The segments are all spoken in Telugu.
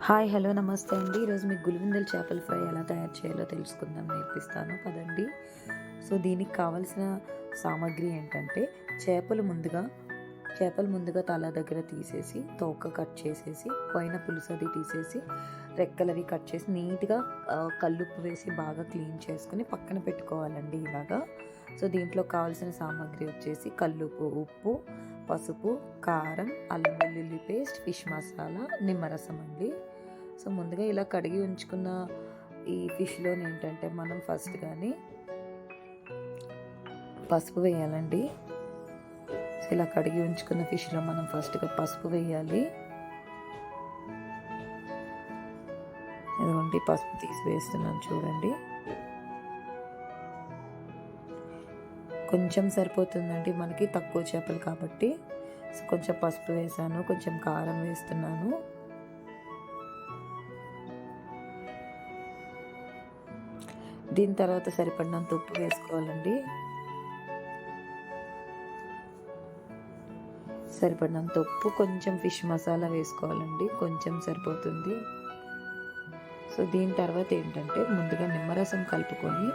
హాయ్ హలో నమస్తే అండి. ఈరోజు మీకు గులివిందల చేపల ఫ్రై ఎలా తయారు చేయాలో తెలుసుకుందాం, నేర్పిస్తాను పదండి. సో దీనికి కావాల్సిన సామాగ్రి ఏంటంటే చేపలు ముందుగా తల దగ్గర తీసేసి తోక కట్ చేసేసి పైన పులుసు అది తీసేసి రెక్కలవి కట్ చేసి నీట్గా కల్లుప్పు వేసి బాగా క్లీన్ చేసుకుని పక్కన పెట్టుకోవాలండి ఇలాగా. సో దీంట్లో కావాల్సిన సామాగ్రి వచ్చేసి కల్లుప్పు, ఉప్పు, పసుపు, కారం, అల్లం వెల్లుల్లి పేస్ట్, ఫిష్ మసాలా, నిమ్మరసం అండి. సో ముందుగా ఇలా కడిగి ఉంచుకున్న ఈ ఫిష్లోని ఏంటంటే మనం ఫస్ట్ కానీ పసుపు వేయాలండి. సో ఇలా కడిగి ఉంచుకున్న ఫిష్లో మనం ఫస్ట్గా పసుపు వేయాలి. ఇదిగోండి పసుపు తీసి వేస్తున్నాను చూడండి. కొంచెం సరిపోతుందండి మనకి, తక్కువ చేపలు కాబట్టి. సో కొంచెం పసుపు వేసాను, కొంచెం కారం వేస్తున్నాను. దీని తర్వాత సరిపడినంత ఉప్పు వేసుకోవాలండి. సరిపడినంత ఉప్పు, కొంచెం ఫిష్ మసాలా వేసుకోవాలండి, కొంచెం సరిపోతుంది. సో దీని తర్వాత ఏంటంటే ముందుగా నిమ్మరసం కలుపుకొని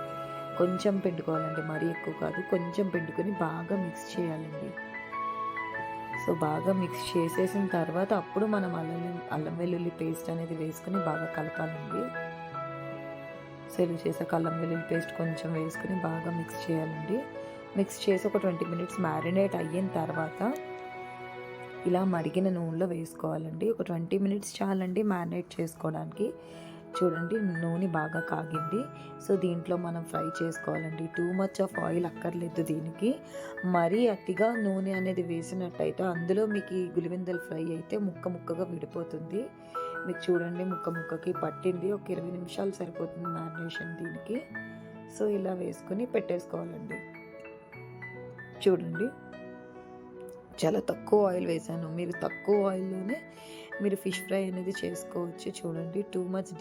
కొంచెం పిండుకోవాలండి, మరీ ఎక్కువ కాదు, కొంచెం పిండుకొని బాగా మిక్స్ చేయాలండి. సో బాగా మిక్స్ చేసేసిన తర్వాత అప్పుడు మనం అల్లం వెల్లుల్లి పేస్ట్ అనేది వేసుకొని బాగా కలపాలండి. సో ఇలా చేసాక అల్లం వెల్లుల్లి పేస్ట్ కొంచెం వేసుకొని బాగా మిక్స్ చేయాలండి. మిక్స్ చేసి ఒక 20 మినిట్స్ మ్యారినేట్ అయిన తర్వాత ఇలా మరిగిన నూనెలో వేసుకోవాలండి. ఒక 20 మినిట్స్ చాలండి మ్యారినేట్ చేసుకోవడానికి. చూడండి నూనె బాగా కాగింది. సో దీంట్లో మనం ఫ్రై చేసుకోవాలండి. టూ మచ్ ఆఫ్ ఆయిల్ అక్కర్లేదు దీనికి. మరీ అతిగా నూనె అనేది వేసినట్టయితే అందులో మీకు ఈ గులివిందల ఫ్రై అయితే ముక్క ముక్కగా విడిపోతుంది. మీకు చూడండి ముక్క ముక్కకి పట్టింది. ఒక 20 నిమిషాలు సరిపోతుంది మ్యారినేషన్ దీనికి. సో ఇలా వేసుకొని పెట్టేసుకోవాలండి. చూడండి చాలా తక్కువ ఆయిల్ వేసాను. మీరు తక్కువ ఆయిల్లోనే మీరు ఫిష్ ఫ్రై అనేది చేసుకోవచ్చు. చూడండి టూ మచ్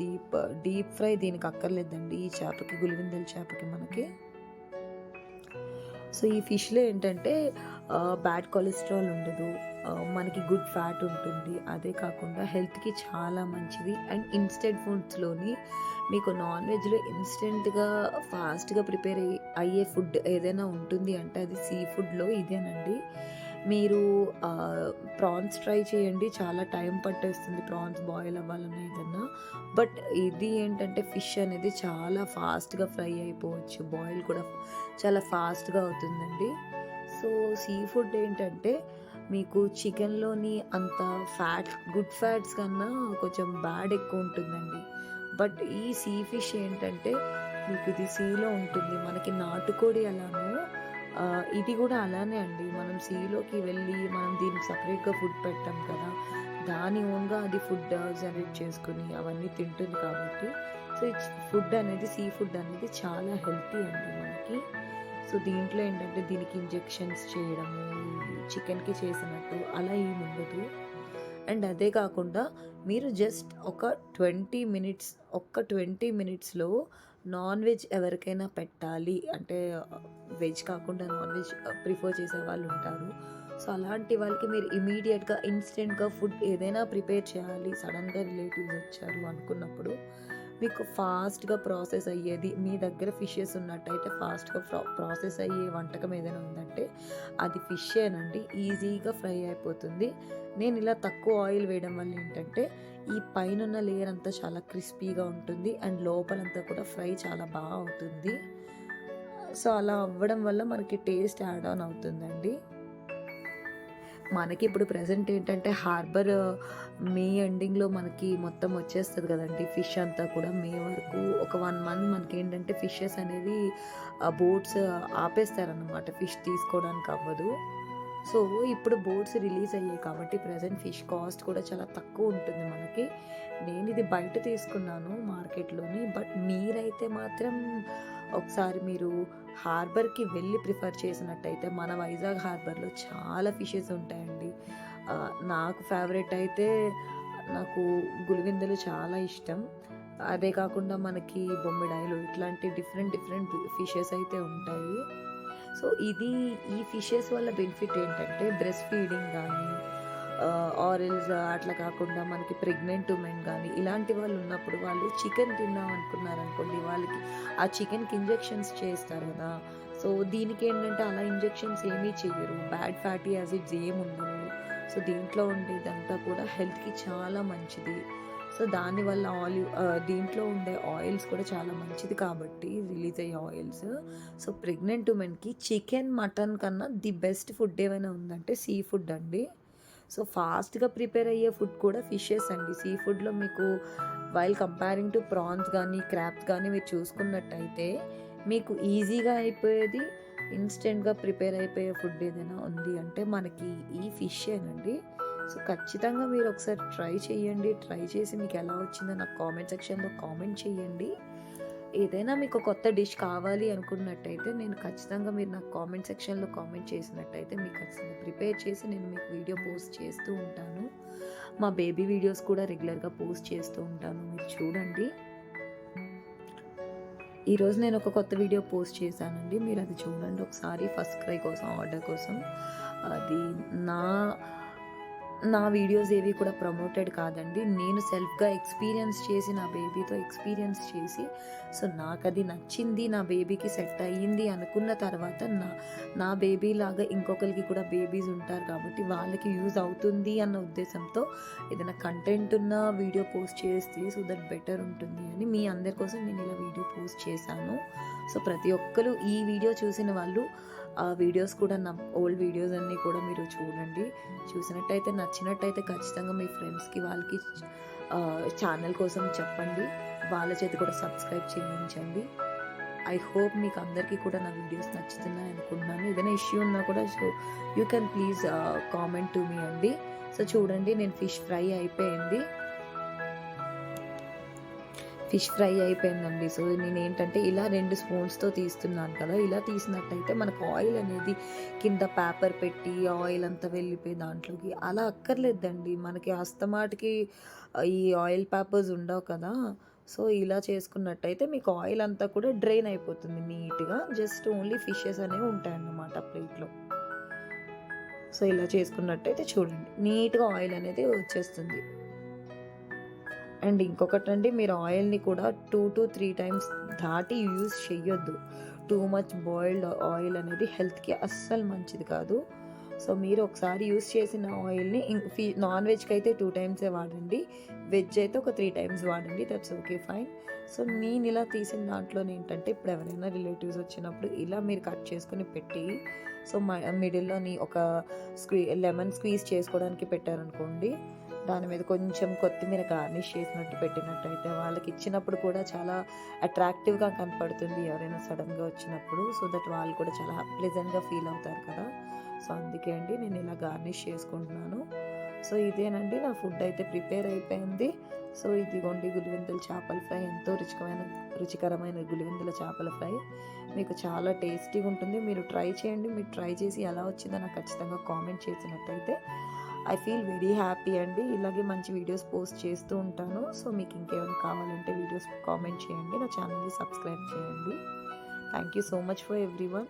డీప్ ఫ్రై దీనికి అక్కర్లేదండి ఈ చేపకి, గులివిందల చేపకి మనకి. సో ఈ ఫిష్లో ఏంటంటే బ్యాడ్ కొలెస్ట్రాల్ ఉండదు, మనకి గుడ్ ఫ్యాట్ ఉంటుంది. అదే కాకుండా హెల్త్కి చాలా మంచిది. అండ్ ఇన్స్టెంట్ ఫుడ్స్లోని మీకు నాన్ వెజ్లో ఇన్స్టెంట్గా ఫాస్ట్గా ప్రిపేర్ అయ్యే ఫుడ్ ఏదైనా ఉంటుంది అంటే అది సీ ఫుడ్లో ఇదేనండి. మీరు ప్రాన్స్ ట్రై చేయండి, చాలా టైం పట్టేస్తుంది ప్రాన్స్ బాయిల్ అవ్వాలన్నా ఏదన్నా. బట్ ఇది ఏంటంటే ఫిష్ అనేది చాలా ఫాస్ట్గా ఫ్రై అయిపోవచ్చు, బాయిల్ కూడా చాలా ఫాస్ట్గా అవుతుందండి. సో సీ ఫుడ్ ఏంటంటే మీకు చికెన్లోని అంత గుడ్ ఫ్యాట్స్ కన్నా కొంచెం బ్యాడ్ ఎక్కువ ఉంటుందండి. బట్ ఈ సీ ఫిష్ ఏంటంటే మీకు ఇది సీలో ఉంటుంది. మనకి నాటుకోడి అలానో ఇది కూడా అలానే అండి. మనం సీలోకి వెళ్ళి మనం దీనికి సపరేట్గా ఫుడ్ పెట్టాం కదా, దాని ఓన్గా అది ఫుడ్ జనరేట్ చేసుకుని అవన్నీ తింటుంది కాబట్టి. సో ఫుడ్ అనేది సీ ఫుడ్ అనేది చాలా హెల్తీ అండి మనకి. సో దీంట్లో ఏంటంటే దీనికి ఇంజెక్షన్స్ చేయడము చికెన్కి చేసినట్టు అలా ఏమి ఉండదు. అండ్ అదే కాకుండా మీరు జస్ట్ ఒక 20 మినిట్స్లో నాన్ వెజ్ ఎవరికైనా పెట్టాలి అంటే వెజ్ కాకుండా నాన్ వెజ్ ప్రిఫర్ చేసే వాళ్ళు ఉంటారు. సో అలాంటి వాళ్ళకి మీరు ఇమీడియట్గా ఇన్స్టెంట్గా ఫుడ్ ఏదైనా ప్రిపేర్ చేయాలి, సడన్గా రిలేటివ్స్ వచ్చారు అనుకున్నప్పుడు మీకు ఫాస్ట్గా ప్రాసెస్ అయ్యేది, మీ దగ్గర ఫిషెస్ ఉన్నట్టయితే ఫాస్ట్గా ప్రాసెస్ అయ్యే వంటకం ఏదైనా ఉందంటే అది ఫిషేనండి. ఈజీగా ఫ్రై అయిపోతుంది. నేను ఇలా తక్కువ ఆయిల్ వేయడం వల్ల ఏంటంటే ఈ పైన లేయర్ అంతా చాలా క్రిస్పీగా ఉంటుంది అండ్ లోపలంతా కూడా ఫ్రై చాలా బాగా అవుతుంది. సో అలా అవ్వడం వల్ల మనకి టేస్ట్ యాడ్ ఆన్ అవుతుందండి. మనకి ఇప్పుడు ప్రజెంట్ ఏంటంటే హార్బర్ మే ఎండింగ్లో మనకి మొత్తం వచ్చేస్తుంది కదండి ఫిష్ అంతా కూడా. మే వరకు ఒక 1 మంత్ మనకి ఏంటంటే ఫిషెస్ అనేవి బోట్స్ ఆపేస్తారన్నమాట, ఫిష్ తీసుకోవడానికి అవ్వదు. సో ఇప్పుడు బోట్స్ రిలీజ్ అయ్యాయి కాబట్టి ప్రజెంట్ ఫిష్ కాస్ట్ కూడా చాలా తక్కువ ఉంటుంది మనకి. నేను ఇది బయట తీసుకున్నాను మార్కెట్లోని. బట్ మీరైతే మాత్రం ఒకసారి మీరు హార్బర్కి వెళ్ళి ప్రిఫర్ చేసినట్టయితే మన వైజాగ్ హార్బర్లో చాలా ఫిషెస్ ఉంటాయండి. నాకు ఫేవరెట్ అయితే నాకు గులివిందలు చాలా ఇష్టం. అదే కాకుండా మనకి బొమ్మిడాయిలు ఇట్లాంటి డిఫరెంట్ ఫిషెస్ అయితే ఉంటాయి. సో ఈ ఫిషెస్ వల్ల బెనిఫిట్ ఏంటంటే బ్రెస్ట్ ఫీడింగ్ కానీ ఆరెల్స్ అట్లా కాకుండా మనకి ప్రెగ్నెంట్ ఉమెన్ కానీ ఇలాంటి వాళ్ళు ఉన్నప్పుడు వాళ్ళు చికెన్ తిందాం అనుకున్నారనుకోండి, వాళ్ళకి ఆ చికెన్కి ఇంజెక్షన్స్ చేస్తారు కదా. సో దీనికి ఏంటంటే అలా ఇంజెక్షన్స్ ఏమీ చెయ్యరు, బ్యాడ్ ఫ్యాటీ యాసిడ్స్ ఏమి ఉండవు. సో దీంట్లో ఉండేదంతా కూడా హెల్త్కి చాలా మంచిది. సో దానివల్ల దీంట్లో ఉండే ఆయిల్స్ కూడా చాలా మంచిది కాబట్టి రిలీజ్ అయ్యే ఆయిల్స్. సో ప్రెగ్నెంట్ ఉమెన్కి చికెన్ మటన్ కన్నా ది బెస్ట్ ఫుడ్ ఏమైనా ఉందంటే సీ ఫుడ్ అండి. సో ఫాస్ట్గా ప్రిపేర్ అయ్యే ఫుడ్ కూడా ఫిషెస్ అండి. సీ ఫుడ్లో మీకు వైల్ కంపేరింగ్ టు ప్రాన్స్ కానీ క్రాబ్స్ కానీ మీరు చూసుకున్నట్టయితే మీకు ఈజీగా అయిపోయేది, ఇన్స్టెంట్గా ప్రిపేర్ అయిపోయే ఫుడ్ ఏదైనా ఉంది అంటే మనకి ఈ ఫిషేనండి. సో ఖచ్చితంగా మీరు ఒకసారి ట్రై చేయండి. ట్రై చేసి మీకు ఎలా వచ్చిందో నాకు కామెంట్ సెక్షన్లో కామెంట్ చేయండి. ఏదైనా మీకు కొత్త డిష్ కావాలి అనుకున్నట్టయితే నేను ఖచ్చితంగా మీరు నాకు కామెంట్ సెక్షన్లో కామెంట్ చేసినట్టయితే మీకు ఖచ్చితంగా ప్రిపేర్ చేసి నేను మీకు వీడియో పోస్ట్ చేస్తూ ఉంటాను. మా బేబీ వీడియోస్ కూడా రెగ్యులర్గా పోస్ట్ చేస్తూ ఉంటాను, మీరు చూడండి. ఈరోజు నేను ఒక కొత్త వీడియో పోస్ట్ చేశానండి, మీరు అది చూడండి ఒకసారి. ఫస్ట్ క్రై కోసం ఆర్డర్ కోసం అది నా వీడియోస్ ఏవి కూడా ప్రమోటెడ్ కాదండి. నేను సెల్ఫ్గా ఎక్స్పీరియన్స్ చేసి నా బేబీతో ఎక్స్పీరియన్స్ చేసి సో నాకు అది నచ్చింది, నా బేబీకి సెట్ అయ్యింది అనుకున్న తర్వాత నా బేబీ లాగా ఇంకొకరికి కూడా బేబీస్ ఉంటారు కాబట్టి వాళ్ళకి యూజ్ అవుతుంది అన్న ఉద్దేశంతో ఏదైనా కంటెంట్ ఉన్న వీడియో పోస్ట్ చేస్తే సో దట్ బెటర్ ఉంటుంది అని మీ అందరి కోసం నేను ఇలా వీడియో పోస్ట్ చేశాను. సో ప్రతి ఒక్కరు ఈ వీడియో చూసిన వాళ్ళు ఆ వీడియోస్ కూడా నా ఓల్డ్ వీడియోస్ అన్నీ కూడా మీరు చూడండి. చూసినట్టయితే నచ్చినట్టయితే ఖచ్చితంగా మీ ఫ్రెండ్స్కి వాళ్ళకి ఛానల్ కోసం చెప్పండి, వాళ్ళ చేతి కూడా సబ్స్క్రైబ్ చేయించండి. ఐ హోప్ మీకు అందరికీ కూడా నా వీడియోస్ నచ్చుతున్నాయి అనుకుంటున్నాను. ఏదైనా ఇష్యూ ఉన్నా కూడా so you can please comment to me అండి. సో చూడండి నేను ఫిష్ ఫ్రై అయిపోయిందండి. సో నేను ఏంటంటే ఇలా 2 స్పూన్స్తో తీస్తున్నాను కదా, ఇలా తీసినట్టయితే మనకు ఆయిల్ అనేది కింద పేపర్ పెట్టి ఆయిల్ అంతా వెళ్ళిపోయి దాంట్లోకి అలా అక్కర్లేదండి. మనకి అస్తమాటికి ఈ ఆయిల్ పేపర్స్ ఉండవు కదా. సో ఇలా చేసుకున్నట్టయితే మీకు ఆయిల్ అంతా కూడా డ్రైన్ అయిపోతుంది నీట్గా. జస్ట్ ఓన్లీ ఫిషెస్ అనేవి ఉంటాయన్నమాట ప్లేట్లో. సో ఇలా చేసుకున్నట్టయితే చూడండి నీట్గా ఆయిల్ అనేది వచ్చేస్తుంది. అండ్ ఇంకొకటండి, మీరు ఆయిల్ని కూడా 2 to 3 times దాటి యూజ్ చేయొద్దు. టూ మచ్ బాయిల్డ్ ఆయిల్ అనేది హెల్త్కి అస్సలు మంచిది కాదు. సో మీరు ఒకసారి యూజ్ చేసిన ఆయిల్ని నాన్ వెజ్కి అయితే 2 times వాడండి, వెజ్ అయితే ఒక 3 times వాడండి, దట్స్ ఓకే ఫైన్. సో నేను ఇలా తీసిన దాంట్లో ఏంటంటే ఇప్పుడు ఎవరైనా రిలేటివ్స్ వచ్చినప్పుడు ఇలా మీరు కట్ చేసుకుని పెట్టి సో మిడిల్లోని ఒక లెమన్ స్క్వీజ్ చేసుకోవడానికి పెట్టారనుకోండి, దాని మీద కొంచెం కొత్తిమీర గార్నిష్ చేసినట్టు పెట్టినట్టయితే వాళ్ళకి ఇచ్చినప్పుడు కూడా చాలా అట్రాక్టివ్గా కనపడుతుంది ఎవరైనా సడన్గా వచ్చినప్పుడు. సో దట్ వాళ్ళు కూడా చాలా ప్లెజెంట్గా ఫీల్ అవుతారు కదా. సో అందుకే అండి నేను ఇలా గార్నిష్ చేసుకుంటున్నాను. సో ఇదేనండి నా ఫుడ్ అయితే ప్రిపేర్ అయిపోయింది. సో ఇదిగోండి గులివెందుల చేపల ఫ్రై, ఎంతో రుచికరమైన గులివెందుల చేపల ఫ్రై. మీకు చాలా టేస్టీగా ఉంటుంది, మీరు ట్రై చేయండి. మీరు ట్రై చేసి ఎలా వచ్చిందో నాకు ఖచ్చితంగా కామెంట్ చేసినట్టయితే ఐ ఫీల్ వెరీ హ్యాపీ అండి. ఇలాగే మంచి వీడియోస్ పోస్ట్ చేస్తూ ఉంటాను. సో మీకు ఇంకేమైనా కావాలంటే వీడియోస్ కామెంట్ చేయండి, నా ఛానల్ని సబ్స్క్రైబ్ చేయండి. Thank you so much for everyone.